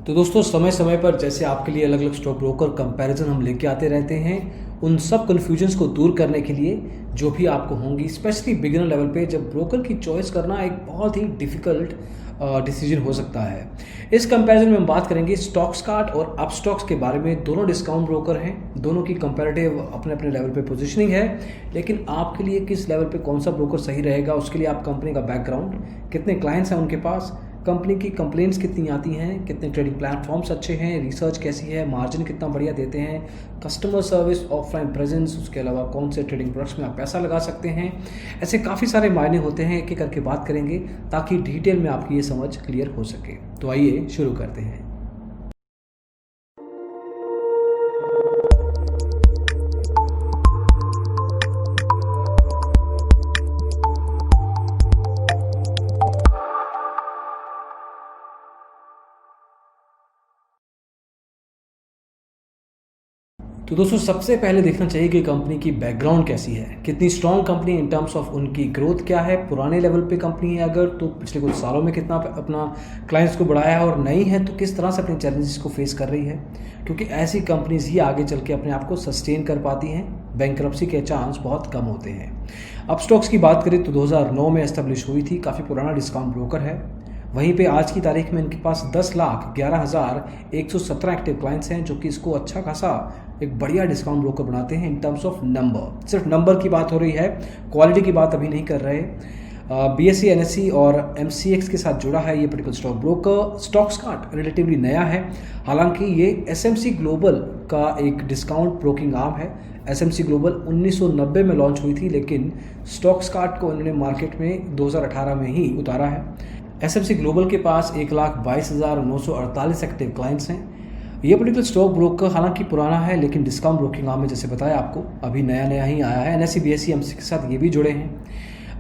तो दोस्तों समय समय पर जैसे आपके लिए अलग अलग स्टॉक ब्रोकर कंपैरिजन हम लेके आते रहते हैं, उन सब कन्फ्यूजन्स को दूर करने के लिए जो भी आपको होंगी, स्पेशली बिगिनर लेवल पे जब ब्रोकर की चॉइस करना एक बहुत ही डिफ़िकल्ट डिसीजन हो सकता है। इस कंपैरिजन में हम बात करेंगे स्टॉक्सकार्ट और अपस्टॉक्स के बारे में। दोनों डिस्काउंट ब्रोकर हैं, दोनों की कंपैरेटिव अपने अपने लेवल पे पोजीशनिंग है, लेकिन आपके लिए किस लेवल पे कौन सा ब्रोकर सही रहेगा उसके लिए आप कंपनी का बैकग्राउंड, कितने क्लाइंट्स हैं उनके पास, कंपनी की कंप्लेंट्स कितनी आती हैं, कितने ट्रेडिंग प्लेटफॉर्म्स अच्छे हैं, रिसर्च कैसी है, मार्जिन कितना बढ़िया देते हैं, कस्टमर सर्विस, ऑफलाइन प्रेजेंस, उसके अलावा कौन से ट्रेडिंग प्रोडक्ट्स में आप पैसा लगा सकते हैं, ऐसे काफ़ी सारे मायने होते हैं। एक एक करके बात करेंगे ताकि डिटेल में आपकी ये समझ क्लियर हो सके। तो आइए शुरू करते हैं। तो दोस्तों सबसे पहले देखना चाहिए कि कंपनी की बैकग्राउंड कैसी है, कितनी strong company in terms of उनकी ग्रोथ क्या है, पुराने लेवल पे कंपनी है अगर तो पिछले कुछ सालों में कितना अपना क्लाइंट्स को बढ़ाया है, और नई है तो किस तरह से अपने चैलेंजेस को फेस कर रही है, क्योंकि ऐसी कंपनीज ही आगे चल के अपने आप को सस्टेन कर पाती हैं। बैंकरप्सी के चांस बहुत कम होते हैं। अपस्टॉक्स की बात करें तो 2009 में एस्टेब्लिश हुई थी, काफ़ी पुराना डिस्काउंट ब्रोकर है। वहीं पे आज की तारीख में इनके पास 10,11,117 एक्टिव क्लाइंट्स हैं, जो कि इसको अच्छा खासा एक बढ़िया डिस्काउंट ब्रोकर बनाते हैं इन टर्म्स ऑफ नंबर। सिर्फ नंबर की बात हो रही है, क्वालिटी की बात अभी नहीं कर रहे। BSE, NSE और MCX के साथ जुड़ा है ये particular stock broker. Stockskart relatively नया है, हालांकि ये SMC ग्लोबल का एक डिस्काउंट ब्रोकिंग आर्म है। SMC ग्लोबल 1990 में लॉन्च हुई थी, लेकिन स्टॉक्सकार्ट को उन्होंने मार्केट में 2018 में ही उतारा है। SMC ग्लोबल के पास 1,22,948 एक्टिव क्लाइंट्स हैं। ये पर्टिकुलर स्टॉक ब्रोकर हालांकि पुराना है, लेकिन डिस्काउंट ब्रोकिंग आर्म में जैसे बताया आपको अभी नया नया ही आया है। NSE, BSE, MCX के साथ ये भी जुड़े हैं।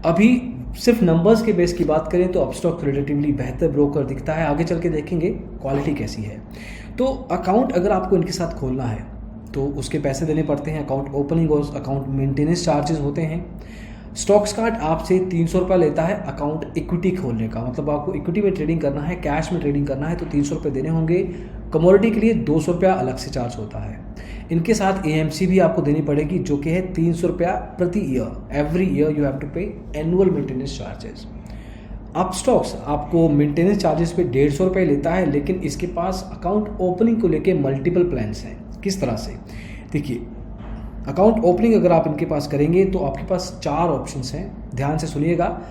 अभी सिर्फ नंबर्स के बेस की बात करें तो अपस्टॉक रिलेटिवली बेहतर ब्रोकर दिखता है। आगे चल के देखेंगे क्वालिटी कैसी है। तो अकाउंट अगर आपको इनके साथ खोलना है तो उसके पैसे देने पड़ते हैं, अकाउंट ओपनिंग और अकाउंट मेंटेनेंस चार्जेस होते हैं। स्टॉक्सकार्ट आपसे 300 रुपये लेता है अकाउंट इक्विटी खोलने का, मतलब आपको इक्विटी में ट्रेडिंग करना है, कैश में ट्रेडिंग करना है तो 300 रुपये देने होंगे। कमोडिटी के लिए 200 रुपया अलग से चार्ज होता है। इनके साथ AMC भी आपको देनी पड़ेगी, जो कि है 300 रुपया प्रति year. Every year you have to pay annual maintenance charges. Upstox आपको मेंटेनेंस चार्जेस पे 150 रुपये लेता है, लेकिन इसके पास अकाउंट ओपनिंग को लेके मल्टीपल प्लान्स हैं। किस तरह से देखिए, अकाउंट ओपनिंग अगर आप इनके पास करेंगे तो आपके पास 4 ऑप्शंस हैं, ध्यान से सुनिएगा।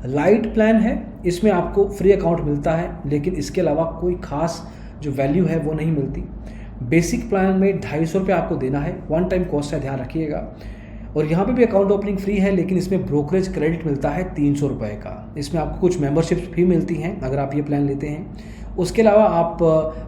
लाइट प्लान है, इसमें आपको फ्री अकाउंट मिलता है, लेकिन इसके अलावा कोई खास जो वैल्यू है वो नहीं मिलती। बेसिक प्लान में 250 रुपये आपको देना है, वन टाइम कॉस्ट है, ध्यान रखिएगा। और यहाँ पे भी अकाउंट ओपनिंग फ्री है, लेकिन इसमें ब्रोकरेज क्रेडिट मिलता है 300 रुपये का। इसमें आपको कुछ मेंबरशिप्स भी मिलती हैं अगर आप ये प्लान लेते हैं। उसके अलावा आप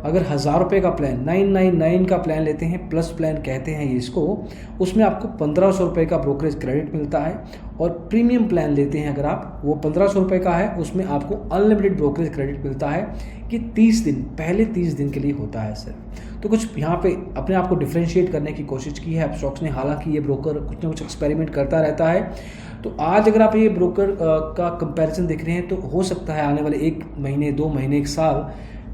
अगर 1000 रुपये का प्लान 999 का प्लान लेते हैं, प्लस प्लान कहते हैं ये इसको, उसमें आपको 1500 रुपये का ब्रोकरेज क्रेडिट मिलता है। और प्रीमियम प्लान लेते हैं अगर आप, वो 1500 रुपये का है, उसमें आपको अनलिमिटेड ब्रोकरेज क्रेडिट मिलता है कि 30 दिन, पहले 30 दिन के लिए होता है सर। तो कुछ यहाँ पे अपने आप को डिफ्रेंशिएट करने की कोशिश की है अपस्टॉक्स ने। हालांकि ये ब्रोकर कुछ ना कुछ एक्सपेरिमेंट करता रहता है। तो आज अगर आप ये ब्रोकर का कंपैरिजन देख रहे हैं तो हो सकता है आने वाले 1 महीने, 2 महीने, 1 साल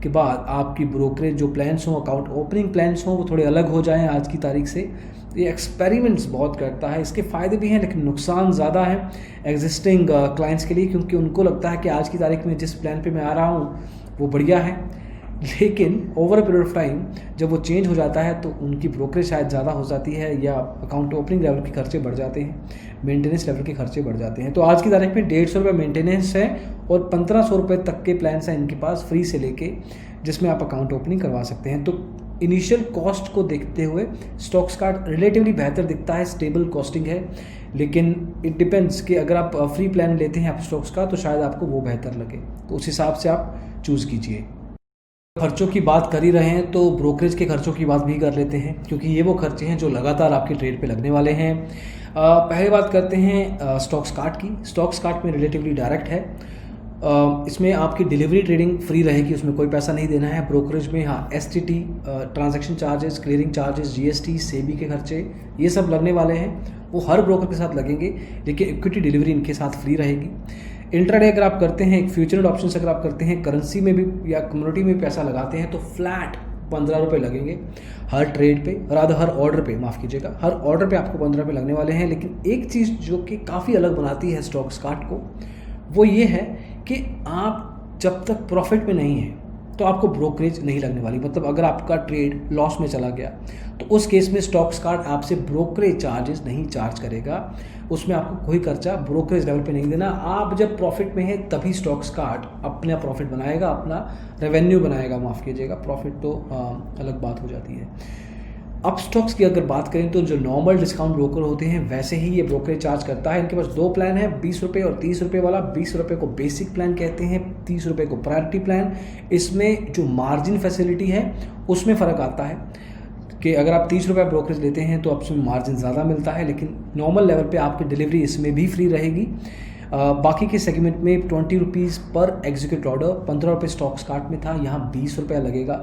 के बाद आपकी ब्रोकरेज जो प्लान्स हों, अकाउंट ओपनिंग प्लान्स हों, वो थोड़े अलग हो जाएं आज की तारीख से। ये एक्सपेरिमेंट्स बहुत करता है, इसके फ़ायदे भी हैं लेकिन नुकसान ज़्यादा है एग्जिस्टिंग क्लाइंट्स के लिए, क्योंकि उनको लगता है कि आज की तारीख में जिस प्लान पे मैं आ रहा हूँ वो बढ़िया है, लेकिन over a period of time जब वो चेंज हो जाता है तो उनकी ब्रोकरेज शायद ज़्यादा हो जाती है, या अकाउंट ओपनिंग लेवल के खर्चे बढ़ जाते हैं, मेंटेनेंस लेवल के खर्चे बढ़ जाते हैं। तो आज की तारीख में 150 रुपये मेंटेनेंस है और 1500 रुपये तक के प्लान्स हैं इनके पास फ्री से लेके, जिसमें आप अकाउंट ओपनिंग करवा सकते हैं। तो इनिशियल कॉस्ट को देखते हुए स्टॉक्सकार्ट रिलेटिवली बेहतर दिखता है, स्टेबल कॉस्टिंग है, लेकिन इट डिपेंड्स कि अगर आप फ्री प्लान लेते हैं अपस्टॉक्स का तो शायद आपको वो बेहतर लगे, तो उस हिसाब से आप चूज़ कीजिए। खर्चों की बात कर ही रहे हैं तो ब्रोकरेज के खर्चों की बात भी कर लेते हैं, क्योंकि ये वो खर्चे हैं जो लगातार आपके ट्रेड पे लगने वाले हैं। पहले बात करते हैं स्टॉक्सकार्ट की। स्टॉक्सकार्ट में रिलेटिवली डायरेक्ट है, इसमें आपकी डिलीवरी ट्रेडिंग फ्री रहेगी, उसमें कोई पैसा नहीं देना है। ब्रोकरेज में हाँ STT, transaction charges, clearing charges, GST, SEBI के खर्चे, ये सब लगने वाले हैं, वो हर ब्रोकर के साथ लगेंगे, लेकिन इक्विटी डिलीवरी इनके साथ फ्री रहेगी। इंट्राडे अगर आप करते हैं, एक फ्यूचर ऑप्शन अगर आप करते हैं, करेंसी में भी या कम्युनिटी में पैसा लगाते हैं तो फ्लैट 15 रुपये लगेंगे हर ट्रेड पे, और हर ऑर्डर पे, माफ़ कीजिएगा, हर ऑर्डर पे आपको 15 रुपये लगने वाले हैं। लेकिन एक चीज़ जो कि काफ़ी अलग बनाती है स्टॉक्स कार्ट को, वो ये है कि आप जब तक प्रॉफिट में नहीं है तो आपको ब्रोकरेज नहीं लगने वाली। मतलब अगर आपका ट्रेड लॉस में चला गया तो उस केस में स्टॉक्स कार्ट आपसे ब्रोकरेज चार्जेस नहीं चार्ज करेगा, उसमें आपको कोई खर्चा ब्रोकरेज लेवल पे नहीं देना। आप जब प्रॉफिट में है तभी स्टॉक्स कार्ट अपना प्रॉफिट बनाएगा, अपना रेवेन्यू बनाएगा, माफ़ कीजिएगा, प्रॉफिट तो अलग बात हो जाती है। अपस्टॉक्स की अगर बात करें तो जो नॉर्मल डिस्काउंट ब्रोकर होते हैं वैसे ही ये ब्रोकरेज चार्ज करता है। इनके पास 2 प्लान है, 20 रुपये और 30 रुपये वाला। 20 रुपये को बेसिक प्लान कहते हैं, 30 रुपये को प्रायोरिटी प्लान। इसमें जो मार्जिन फैसिलिटी है उसमें फ़र्क आता है कि अगर आप 30 रुपये ब्रोकरेज लेते हैं तो आपसे मार्जिन ज़्यादा मिलता है, लेकिन नॉर्मल लेवल पे आपकी डिलीवरी इसमें भी फ्री रहेगी। बाकी के सेगमेंट में 20 रुपीज़ पर एग्जीक्यूट ऑर्डर, 15 रुपये स्टॉक्स कार्ट में था, यहाँ 20 रुपया लगेगा।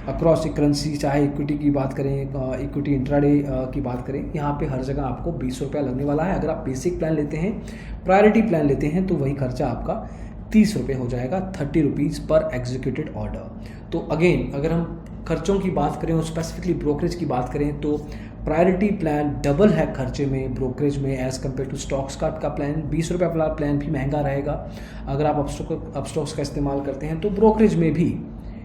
अक्रॉस करेंसी, चाहे इक्विटी की बात करें, इक्विटी इंट्राडे की बात करें, यहाँ पे हर जगह आपको 20 रुपया लगने वाला है। अगर आप बेसिक प्लान लेते हैं, प्रायोरिटी प्लान लेते हैं, तो वही खर्चा आपका 30 रुपये हो जाएगा, 30 रुपीज़ पर एग्जीक्यूटेड ऑर्डर। तो अगेन अगर हम खर्चों की बात करें और स्पेसिफिकली ब्रोकरेज की बात करें तो प्रायोरिटी प्लान डबल है खर्चे में, ब्रोकरेज में, as compare to stocks cart का प्लान। 20 रुपये वाला प्लान भी महंगा रहेगा। अगर आप अपस्टॉक्स का इस्तेमाल करते हैं तो ब्रोकरेज में भी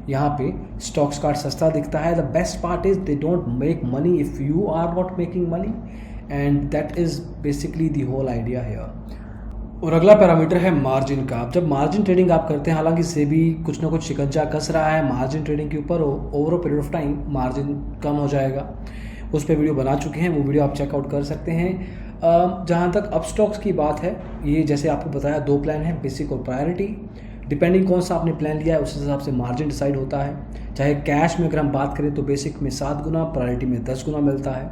यहाँ पे स्टॉक्स कार्ट सस्ता दिखता है। The best part is they don't make money if you are not making money, and that is basically the whole idea है। और अगला पैरामीटर है मार्जिन का। जब मार्जिन ट्रेडिंग आप करते हैं, हालांकि सेबी कुछ ना कुछ शिकंजा कस रहा है मार्जिन ट्रेडिंग के ऊपर, over a period of time margin कम हो जाएगा। उस पर वीडियो बना चुके हैं, वो वीडियो आप चेकआउट कर सकते हैं। जहाँ तक अपस्टॉक्स की बात है, ये जैसे आपको बताया 2 प्लान है, बेसिक और प्रायोरिटी। डिपेंडिंग कौन सा आपने प्लान लिया है उस हिसाब से मार्जिन डिसाइड होता है। चाहे कैश में अगर हम बात करें तो बेसिक में 7 गुना, प्रायोरिटी में 10 गुना मिलता है।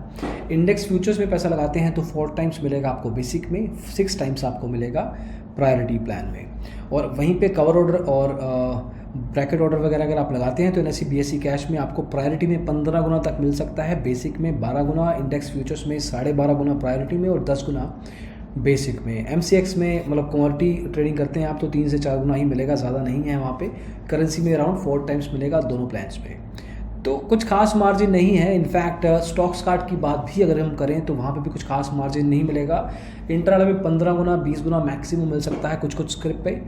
इंडेक्स फ्यूचर्स में पैसा लगाते हैं तो 4 टाइम्स मिलेगा आपको बेसिक में, 6 टाइम्स आपको मिलेगा प्रायोरिटी प्लान में। और वहीं पे कवर ऑर्डर और ब्रैकेट ऑर्डर वगैरह अगर आप लगाते हैं तो NSE BSE कैश में आपको प्रायोरिटी में 15 गुना तक मिल सकता है, बेसिक में 12 गुना, इंडेक्स फ्यूचर्स में 12.5 गुना प्रायोरिटी में और 10 गुना बेसिक में। MCX में मतलब कमोडिटी ट्रेडिंग करते हैं आप तो 3 से 4 गुना ही मिलेगा, ज़्यादा नहीं है वहाँ पे। करेंसी में अराउंड 4 टाइम्स मिलेगा दोनों प्लान्स पे, तो कुछ खास मार्जिन नहीं है। इनफैक्ट स्टॉक्स कार्ट की बात भी अगर हम करें तो वहाँ पे भी कुछ खास मार्जिन नहीं मिलेगा। इंट्राडे में 15 गुना 20 गुना मैक्सिमम मिल सकता है कुछ कुछ स्क्रिप्ट पे,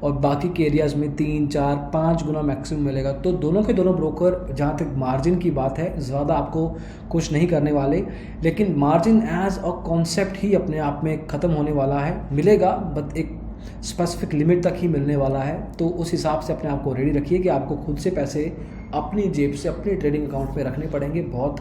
और बाकी के एरियाज़ में 3 4 5 गुना मैक्सिमम मिलेगा। तो दोनों के दोनों ब्रोकर, जहाँ तक मार्जिन की बात है, ज़्यादा आपको कुछ नहीं करने वाले, लेकिन मार्जिन एज अ कॉन्सेप्ट ही अपने आप में ख़त्म होने वाला है। मिलेगा बट एक स्पेसिफिक लिमिट तक ही मिलने वाला है। तो उस हिसाब से अपने आप को रेडी रखिए कि आपको खुद से पैसे अपनी जेब से अपने ट्रेडिंग अकाउंट में रखने पड़ेंगे। बहुत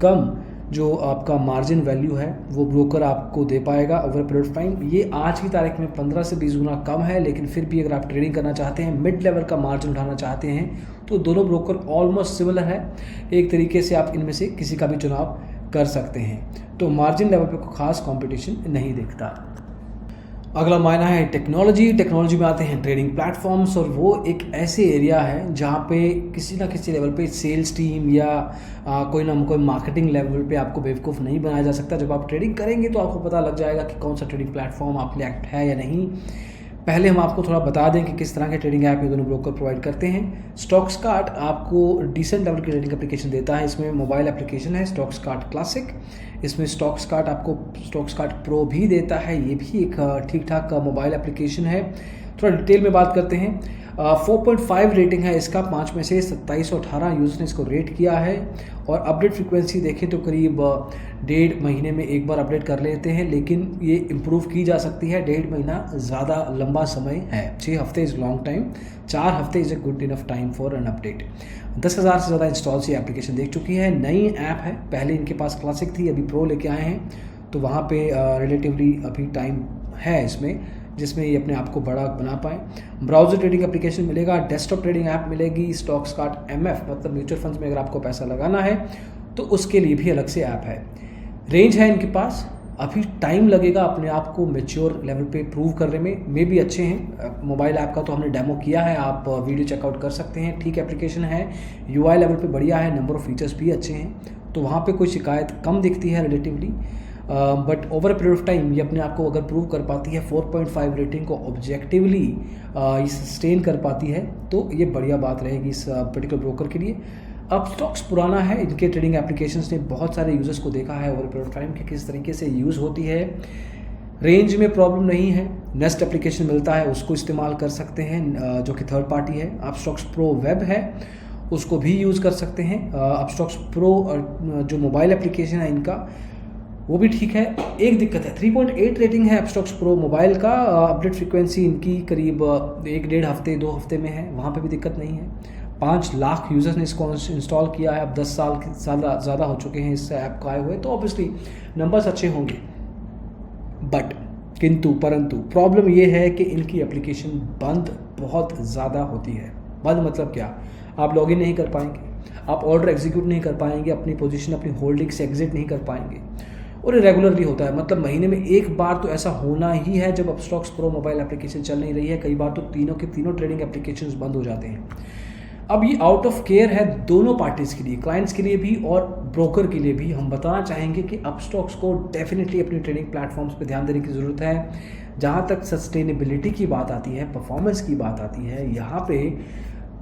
कम जो आपका मार्जिन वैल्यू है वो ब्रोकर आपको दे पाएगा ओवर पीरियड ऑफ टाइम। ये आज की तारीख में 15 से 20 गुना कम है, लेकिन फिर भी अगर आप ट्रेडिंग करना चाहते हैं, मिड लेवल का मार्जिन उठाना चाहते हैं, तो दोनों ब्रोकर ऑलमोस्ट सिमिलर है। एक तरीके से आप इनमें से किसी का भी चुनाव कर सकते हैं। तो मार्जिन लेवल पे कोई खास कॉम्पिटिशन नहीं दिखता। अगला मायना है टेक्नोलॉजी। टेक्नोलॉजी में आते हैं ट्रेडिंग प्लेटफॉर्म्स, और वो एक ऐसे एरिया है जहाँ पे किसी ना किसी लेवल पे सेल्स टीम या कोई ना कोई मार्केटिंग लेवल पे आपको बेवकूफ़ नहीं बनाया जा सकता। जब आप ट्रेडिंग करेंगे तो आपको पता लग जाएगा कि कौन सा ट्रेडिंग प्लेटफॉर्म आपके लिए एक्ट है या नहीं। पहले हम आपको थोड़ा बता दें कि किस तरह के ट्रेडिंग ऐप ये दोनों ब्रोकर प्रोवाइड करते हैं। स्टॉक्स कार्ट आपको डिसेंट लेवल की ट्रेडिंग एप्लीकेशन देता है। इसमें मोबाइल एप्लीकेशन है स्टॉक्स कार्ट क्लासिक। इसमें स्टॉक्स कार्ट आपको स्टॉक्स कार्ट प्रो भी देता है, ये भी एक ठीक ठाक मोबाइल एप्लीकेशन है। थोड़ा डिटेल में बात करते हैं। 4.5 रेटिंग है इसका, 5 में से 2718 यूज़र्स ने इसको रेट किया है। और अपडेट फ्रीक्वेंसी देखें तो करीब 1.5 महीने में एक बार अपडेट कर लेते हैं, लेकिन ये इम्प्रूव की जा सकती है। 1.5 महीना ज़्यादा लंबा समय है, 6 हफ्ते इज़ लॉन्ग टाइम, 4 हफ्ते is a good enough time for an update. 10,000 से ज़्यादा इंस्टॉल्स ये एप्लीकेशन देख चुकी है। नई ऐप है, पहले इनके पास क्लासिक थी, अभी प्रो लेके आए हैं, तो वहाँ पे रिलेटिवली अभी टाइम है इसमें जिसमें ये अपने आप को बड़ा बना पाएँ। ब्राउज़र ट्रेडिंग एप्लीकेशन मिलेगा, डेस्कटॉप ट्रेडिंग ऐप मिलेगी, स्टॉक्स कार्ट MF मतलब म्यूचुअल फंड्स में अगर आपको पैसा लगाना है तो उसके लिए भी अलग से ऐप है। रेंज है इनके पास, अभी टाइम लगेगा अपने आप को मैच्योर लेवल पे प्रूव करने में भी अच्छे हैं। मोबाइल ऐप का तो हमने डेमो किया है, आप वीडियो चेकआउट कर सकते हैं। ठीक एप्लीकेशन है, UI लेवल पे बढ़िया है, नंबर ऑफ़ फीचर्स भी अच्छे हैं, तो वहाँ पे कोई शिकायत कम दिखती है relatively. But over a period of time ये अपने आप को अगर प्रूव कर पाती है, 4.5 रेटिंग को ऑब्जेक्टिवली ये सस्टेन कर पाती है, तो ये बढ़िया बात रहेगी इस पर्टिकुलर ब्रोकर के लिए। अब स्टॉक्स पुराना है, इनके ट्रेडिंग एप्लीकेशंस ने बहुत सारे यूजर्स को देखा है ओवर पीरियड ऑफ टाइम कि किस तरीके से यूज़ होती है। रेंज में प्रॉब्लम नहीं है, नेस्ट एप्लीकेशन मिलता है उसको इस्तेमाल कर सकते हैं जो कि थर्ड पार्टी है। अपस्टॉक्स प्रो वेब है उसको भी यूज़ कर सकते हैं। अपस्टॉक्स प्रो जो मोबाइल एप्लीकेशन है इनका वो भी ठीक है। एक दिक्कत है, 3.8 रेटिंग है अपस्टॉक्स प्रो मोबाइल का। अपडेट फ्रीक्वेंसी इनकी करीब 1-1.5 हफ्ते 2 हफ्ते में है, वहाँ पे भी दिक्कत नहीं है। 5 लाख यूज़र्स ने इसको इंस्टॉल किया है, अब 10 साल ज़्यादा हो चुके हैं इस ऐप को आए हुए, तो ऑब्वियसली नंबर्स अच्छे होंगे। बट परंतु प्रॉब्लम ये है कि इनकी एप्लीकेशन बंद बहुत ज़्यादा होती है। बंद मतलब क्या, आप लॉगिन नहीं कर पाएंगे, आप ऑर्डर एग्जीक्यूट नहीं कर पाएंगे, अपनी पोजीशन अपनी होल्डिंग से एग्जिट नहीं कर पाएंगे, और रेगुलरली होता है। मतलब महीने में एक बार तो ऐसा होना ही है जब अपस्टॉक्स प्रो मोबाइल एप्लीकेशन चल नहीं रही है। कई बार तो तीनों के तीनों ट्रेडिंग एप्लीकेशंस बंद हो जाते हैं। अब ये आउट ऑफ केयर है दोनों पार्टीज़ के लिए, क्लाइंट्स के लिए भी और ब्रोकर के लिए भी। हम बताना चाहेंगे कि अपस्टॉक्स को डेफिनेटली अपनी ट्रेडिंग प्लेटफॉर्म्स पे ध्यान देने की ज़रूरत है। जहाँ तक सस्टेनेबिलिटी की बात आती है, परफॉर्मेंस की बात आती है, यहाँ पे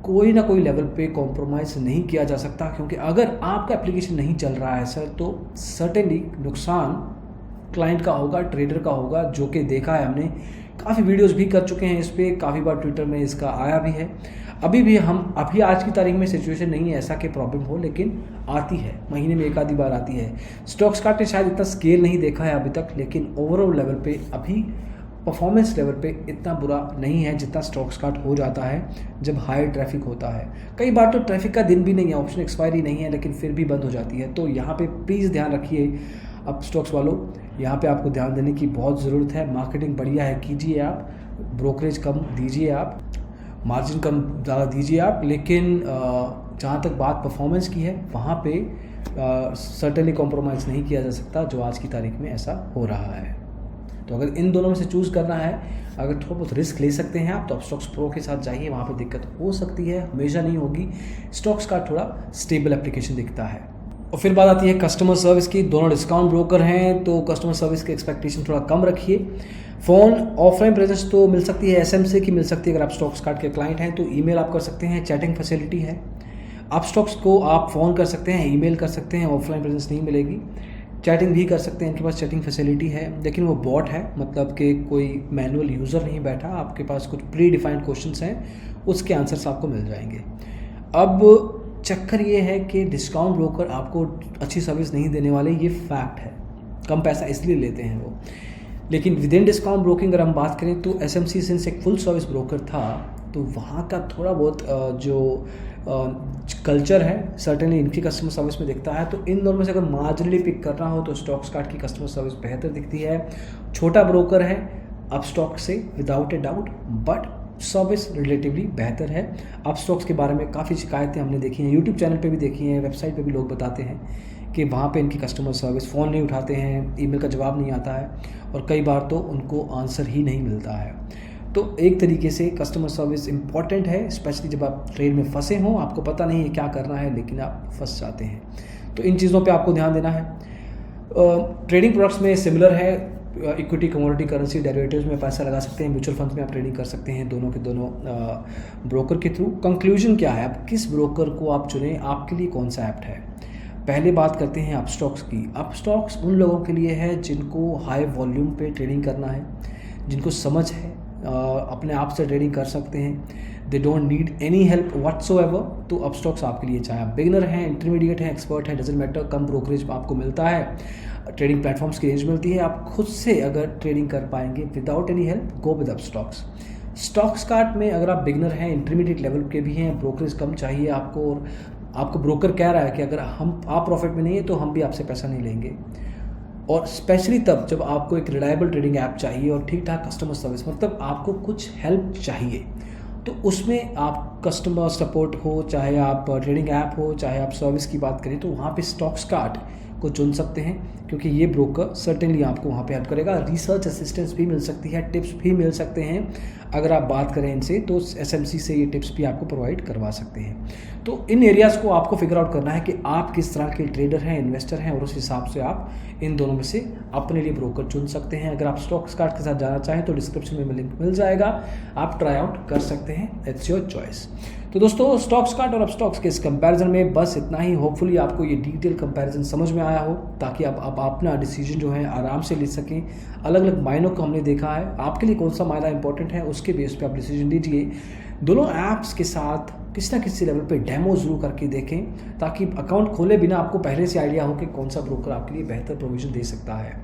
कोई ना कोई लेवल पे कॉम्प्रोमाइज़ नहीं किया जा सकता, क्योंकि अगर आपका एप्लीकेशन नहीं चल रहा है सर, तो सर्टेनली नुकसान क्लाइंट का होगा, ट्रेडर का होगा, जो कि देखा है हमने। काफ़ी वीडियोस भी कर चुके हैं इस पर, काफ़ी बार ट्विटर में इसका आया भी है। अभी आज की तारीख में सिचुएशन नहीं है ऐसा कि प्रॉब्लम हो, लेकिन आती है, महीने में एक आधी बार आती है। स्टॉक्सकार्ट ने शायद इतना स्केल नहीं देखा है अभी तक, लेकिन ओवरऑल लेवल पे अभी परफॉर्मेंस लेवल पे इतना बुरा नहीं है जितना स्टॉक्सकार्ट हो जाता है जब हाई ट्रैफिक होता है। कई बार तो ट्रैफिक का दिन भी नहीं है, ऑप्शन एक्सपायरी नहीं है, लेकिन फिर भी बंद हो जाती है। तो यहाँ पे प्लीज़ ध्यान रखिए अब स्टॉक्स वालों, यहाँ पे आपको ध्यान देने की बहुत ज़रूरत है। मार्केटिंग बढ़िया है, कीजिए आप, ब्रोकरेज कम दीजिए आप, मार्जिन कम ज़्यादा दीजिए आप, लेकिन जहाँ तक बात परफॉर्मेंस की है वहाँ पे सर्टेनली कॉम्प्रोमाइज़ नहीं किया जा सकता, जो आज की तारीख में ऐसा हो रहा है। तो अगर इन दोनों में से चूज़ करना है, अगर थोड़ा बहुत रिस्क ले सकते हैं आप, तो अपस्टॉक्स प्रो के साथ जाइए, वहाँ पे दिक्कत हो सकती है, हमेशा नहीं होगी। स्टॉक्सकार्ट थोड़ा स्टेबल एप्लीकेशन दिखता है। और फिर बात आती है कस्टमर सर्विस की। दोनों डिस्काउंट ब्रोकर हैं, तो कस्टमर सर्विस की एक्सपेक्टेशन थोड़ा कम रखिए। फ़ोन ऑफलाइन प्रेजेंस तो मिल सकती है, एसएमसी की मिल सकती है। अगर आप स्टॉक्सकार्ट के क्लाइंट हैं तो ईमेल आप कर सकते हैं, चैटिंग फैसिलिटी है। अपस्टॉक्स को आप फ़ोन कर सकते हैं, ईमेल कर सकते हैं, ऑफलाइन प्रेजेंस नहीं मिलेगी। चैटिंग भी कर सकते हैं, इनके पास चैटिंग फैसिलिटी है, लेकिन वो बॉट है, मतलब कि कोई मैनुअल यूज़र नहीं बैठा, आपके पास कुछ प्री डिफाइंड क्वेश्चंस हैं, उसके आंसर्स आपको मिल जाएंगे। अब चक्कर ये है कि डिस्काउंट ब्रोकर आपको अच्छी सर्विस नहीं देने वाले, ये फैक्ट है। कम पैसा इसलिए लेते हैं वो। लेकिन विद इन डिस्काउंट ब्रोकिंग अगर हम बात करें तो एसएमसी सिंस एक फुल सर्विस ब्रोकर था, तो वहाँ का थोड़ा बहुत जो कल्चर है सर्टेनली इनकी कस्टमर सर्विस में दिखता है। तो इन दोनों में से अगर मार्जिनली पिक करना हो तो स्टॉक्सकार्ट की कस्टमर सर्विस बेहतर दिखती है। छोटा ब्रोकर है अपस्टॉक से without a doubt, but service relatively बेहतर है। अपस्टॉक्स के बारे में काफ़ी शिकायतें हमने देखी हैं, यूट्यूब चैनल पे भी देखी हैं, वेबसाइट पे भी लोग बताते हैं कि वहाँ पे इनकी कस्टमर सर्विस फ़ोन नहीं उठाते हैं, ईमेल का जवाब नहीं आता है, और कई बार तो उनको आंसर ही नहीं मिलता है। तो एक तरीके से कस्टमर सर्विस इम्पॉर्टेंट है, स्पेशली जब आप ट्रेड में फंसे हों, आपको पता नहीं है क्या करना है, लेकिन आप फंस जाते हैं। तो इन चीज़ों पे आपको ध्यान देना है। ट्रेडिंग प्रोडक्ट्स में सिमिलर है, इक्विटी, कमोडिटी, करेंसी, डेरिवेटिव्स में पैसा लगा सकते हैं, म्यूचुअल फंड्स में आप ट्रेडिंग कर सकते हैं, दोनों के दोनों ब्रोकर के थ्रू। कंक्लूजन क्या है, अब किस ब्रोकर को आप चुनें, आपके लिए कौन सा ऐप्ट है। पहले बात करते हैं अपस्टॉक्स की। अपस्टॉक्स उन लोगों के लिए है जिनको हाई वॉल्यूम पे ट्रेडिंग करना है, जिनको समझ है, अपने आप से ट्रेडिंग कर सकते हैं, they don't need any help whatsoever. तो अपस्टॉक्स आपके लिए, चाहे आप बिगिनर हैं, इंटरमीडिएट हैं, एक्सपर्ट हैं, डजंट मैटर, कम ब्रोकरेज आपको मिलता है, ट्रेडिंग प्लेटफॉर्म्स की रेंज मिलती है, आप खुद से अगर ट्रेडिंग कर पाएंगे without any help, go with Upstox. Stockskart में अगर आप बिगिनर हैं, इंटरमीडिएट लेवल के भी हैं, ब्रोकरेज कम चाहिए आपको, और आपको ब्रोकर कह रहा है कि अगर आप प्रॉफिट में नहीं है तो हम भी आपसे पैसा नहीं लेंगे, और स्पेशली तब जब आपको एक रिलायबल ट्रेडिंग ऐप चाहिए और ठीक ठाक कस्टमर सर्विस, मतलब आपको कुछ हेल्प चाहिए, तो उसमें आप कस्टमर सपोर्ट हो, चाहे आप ट्रेडिंग ऐप हो, चाहे आप सर्विस की बात करें, तो वहाँ पे स्टॉक्सकार्ट को चुन सकते हैं, क्योंकि ये ब्रोकर सर्टेनली आपको वहाँ पे हेल्प करेगा। रिसर्च असिस्टेंस भी मिल सकती है, टिप्स भी मिल सकते हैं। अगर आप बात करें इनसे तो एसएमसी से ये टिप्स भी आपको प्रोवाइड करवा सकते हैं। तो इन एरियाज़ को आपको फिगर आउट करना है कि आप किस तरह के ट्रेडर हैं, इन्वेस्टर हैं, और उस हिसाब से आप इन दोनों में से अपने लिए ब्रोकर चुन सकते हैं। अगर आप स्टॉक्सकार्ट के साथ जाना चाहें तो डिस्क्रिप्शन में लिंक मिल जाएगा, आप ट्राई आउट कर सकते हैं, इट्स योर चॉइस। तो दोस्तों, स्टॉक्सकार्ट और अपस्टॉक्स के इस कंपैरिजन में बस इतना ही। होपफुली आपको ये डिटेल कंपैरिजन समझ में आया हो, ताकि आप अपना डिसीजन जो है आराम से ले सकें। अलग अलग मायनों को हमने देखा है, आपके लिए कौन सा मायना इंपॉर्टेंट है उसके बेस पे आप डिसीजन लीजिए। दोनों ऐप्स के साथ किसी ना किसी लेवल पे डेमो जरूर करके देखें, ताकि अकाउंट खोले बिना आपको पहले से आइडिया हो कि कौन सा ब्रोकर आपके लिए बेहतर प्रोविजन दे सकता है।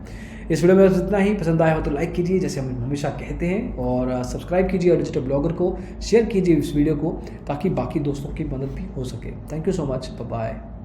इस वीडियो में बस इतना ही। पसंद आया हो तो लाइक कीजिए, जैसे हम हमेशा कहते हैं, और सब्सक्राइब कीजिए, और डिजिटल ब्लॉगर को शेयर कीजिए इस वीडियो को, ताकि बाकी दोस्तों की मदद भी हो सके। Thank you so much, bye bye.